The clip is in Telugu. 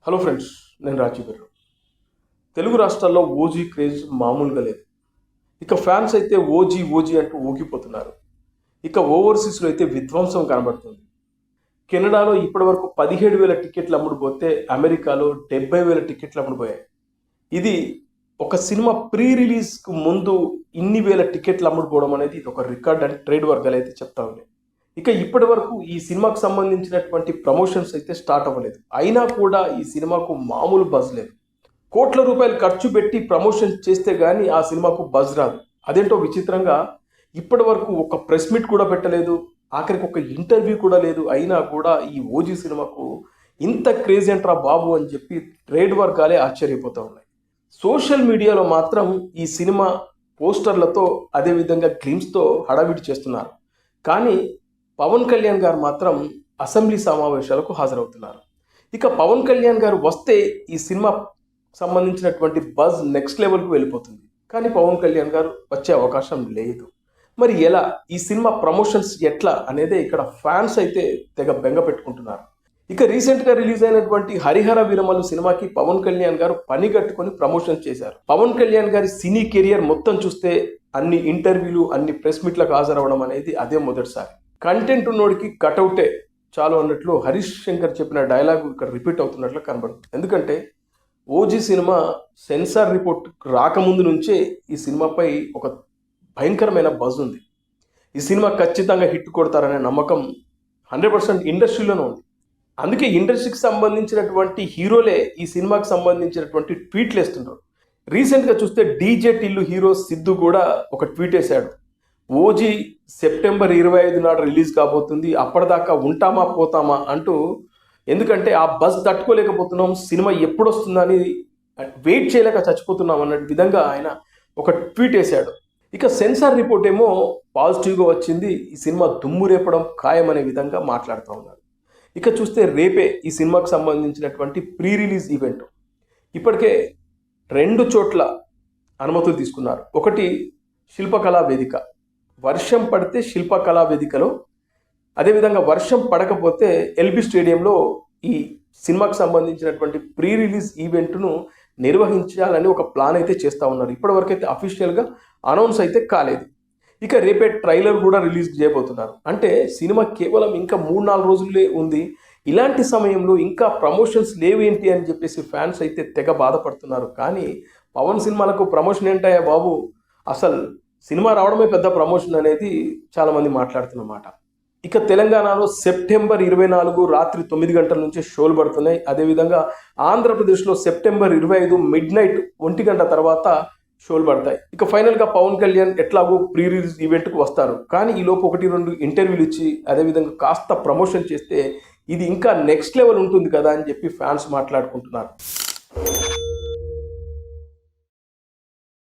హలో ఫ్రెండ్స్, నేను రాజీవ్ గారు. తెలుగు రాష్ట్రాల్లో ఓజీ క్రేజ్ మామూలుగా లేదు. ఇక ఫ్యాన్స్ అయితే ఓజీ ఓజీ అంటూ ఊగిపోతున్నారు. ఇక ఓవర్సీస్లో అయితే విధ్వంసం కనబడుతుంది. కెనడాలో ఇప్పటివరకు 17,000 టికెట్లు అమ్ముడుపోతే అమెరికాలో 70,000 టికెట్లు అమ్ముడుపోయాయి. ఇది ఒక సినిమా ప్రీ రిలీజ్కు ముందు ఇన్ని వేల టికెట్లు అమ్ముడుపోవడం అనేది ఇది ఒక రికార్డ్ అని ట్రేడ్ వర్గాలు అయితే చెప్తా ఉన్నాయి. ఇక ఇప్పటి వరకు ఈ సినిమాకు సంబంధించినటువంటి ప్రమోషన్స్ అయితే స్టార్ట్ అవ్వలేదు. అయినా కూడా ఈ సినిమాకు మామూలు బజ్ లేదు. కోట్ల రూపాయలు ఖర్చు పెట్టి ప్రమోషన్ చేస్తే కానీ ఆ సినిమాకు బజ్ రాదు. అదేంటో విచిత్రంగా ఇప్పటి వరకు ఒక ప్రెస్ మీట్ కూడా పెట్టలేదు, ఆఖరికి ఒక ఇంటర్వ్యూ కూడా లేదు. అయినా కూడా ఈ ఓజీ సినిమాకు ఇంత క్రేజ్ ఏంట్రా బాబు అని చెప్పి ట్రేడ్ వర్గాలే ఆశ్చర్యపోతూ ఉన్నాయి. సోషల్ మీడియాలో మాత్రం ఈ సినిమా పోస్టర్లతో అదేవిధంగా గ్లిమ్స్తో హడావిడి చేస్తున్నారు. కానీ పవన్ కళ్యాణ్ గారు మాత్రం అసెంబ్లీ సమావేశాలకు హాజరవుతున్నారు. ఇక పవన్ కళ్యాణ్ గారు వస్తే ఈ సినిమా సంబంధించినటువంటి బజ్ నెక్స్ట్ లెవెల్కు వెళ్ళిపోతుంది. కానీ పవన్ కళ్యాణ్ గారు వచ్చే అవకాశం లేదు. మరి ఎలా, ఈ సినిమా ప్రమోషన్స్ ఎట్లా అనేదే ఇక్కడ ఫ్యాన్స్ అయితే తెగ బెంగ పెట్టుకుంటున్నారు. ఇక రీసెంట్గా రిలీజ్ అయినటువంటి హరిహర వీరమల్లు సినిమాకి పవన్ కళ్యాణ్ గారు పని కట్టుకొని ప్రమోషన్ చేశారు. పవన్ కళ్యాణ్ గారి సినీ కెరియర్ మొత్తం చూస్తే అన్ని ఇంటర్వ్యూలు, అన్ని ప్రెస్ మీట్లకు హాజరవడం అనేది అదే మొదటిసారి. కంటెంట్ ఉన్నోడికి కటౌటే చాలు అన్నట్లు హరీష్ శంకర్ చెప్పిన డైలాగ్ ఇక్కడ రిపీట్ అవుతున్నట్లు కనబడుతుంది. ఎందుకంటే ఓజీ సినిమా సెన్సార్ రిపోర్ట్ రాకముందు నుంచే ఈ సినిమాపై ఒక భయంకరమైన బజ్ ఉంది. ఈ సినిమా ఖచ్చితంగా హిట్ కొడతారనే నమ్మకం 100% ఇండస్ట్రీలోనే ఉంది. అందుకే ఇండస్ట్రీకి సంబంధించినటువంటి హీరోలే ఈ సినిమాకి సంబంధించినటువంటి ట్వీట్లు వేస్తున్నారు. రీసెంట్గా చూస్తే డీజే టిల్లు హీరో సిద్ధు కూడా ఒక ట్వీట్ వేశాడు. ఓజీ సెప్టెంబర్ 25 నాడు రిలీజ్ కాబోతుంది, అప్పటిదాకా ఉంటామా పోతామా అంటూ. ఎందుకంటే ఆ బజ్ తట్టుకోలేకపోతున్నాం, సినిమా ఎప్పుడు వస్తుందని వెయిట్ చేయలేక చచ్చిపోతున్నాం అన్న విధంగా ఆయన ఒక ట్వీట్ వేశాడు. ఇక సెన్సార్ రిపోర్ట్ ఏమో పాజిటివ్గా వచ్చింది, ఈ సినిమా దుమ్ము రేపడం ఖాయమనే విధంగా మాట్లాడుతూ ఉన్నారు. ఇక చూస్తే రేపే ఈ సినిమాకు సంబంధించినటువంటి ప్రీ రిలీజ్ ఈవెంట్ ఇప్పటికే 2 చోట్ల అనుమతులు తీసుకున్నారు. ఒకటి శిల్పకళా వేదిక, వర్షం పడితే శిల్పకళా వేదికలో, అదేవిధంగా వర్షం పడకపోతే ఎల్బీ స్టేడియంలో ఈ సినిమాకు సంబంధించినటువంటి ప్రీ రిలీజ్ ఈవెంట్ను నిర్వహించాలని ఒక ప్లాన్ అయితే చేస్తూ ఉన్నారు. ఇప్పటివరకు అయితే అఫీషియల్గా అనౌన్స్ అయితే కాలేదు. ఇక రేపే ట్రైలర్ కూడా రిలీజ్ చేయబోతున్నారు. అంటే సినిమా కేవలం ఇంకా 3-4 రోజులే ఉంది. ఇలాంటి సమయంలో ఇంకా ప్రమోషన్స్ లేవేంటి అని చెప్పేసి ఫ్యాన్స్ అయితే తెగ బాధపడుతున్నారు. కానీ పవన్ సినిమాలకు ప్రమోషన్ ఏంటాయా బాబు, అసలు సినిమా రావడమే పెద్ద ప్రమోషన్ అనేది చాలామంది మాట్లాడుతున్నమాట. ఇక తెలంగాణలో సెప్టెంబర్ 24 రాత్రి 9 గంటల నుంచి షోలు పడుతున్నాయి. అదేవిధంగా ఆంధ్రప్రదేశ్లో సెప్టెంబర్ 25 మిడ్నైట్ 1 గంట తర్వాత షోలు పడతాయి. ఇక ఫైనల్గా పవన్ కళ్యాణ్ ఎట్లాగో ప్రీ రిలీజ్ ఈవెంట్కు వస్తారు. కానీ ఈలోపు 1-2 ఇంటర్వ్యూలు ఇచ్చి అదేవిధంగా కాస్త ప్రమోషన్ చేస్తే ఇది ఇంకా నెక్స్ట్ లెవెల్ ఉంటుంది కదా అని చెప్పి ఫ్యాన్స్ మాట్లాడుకుంటున్నారు.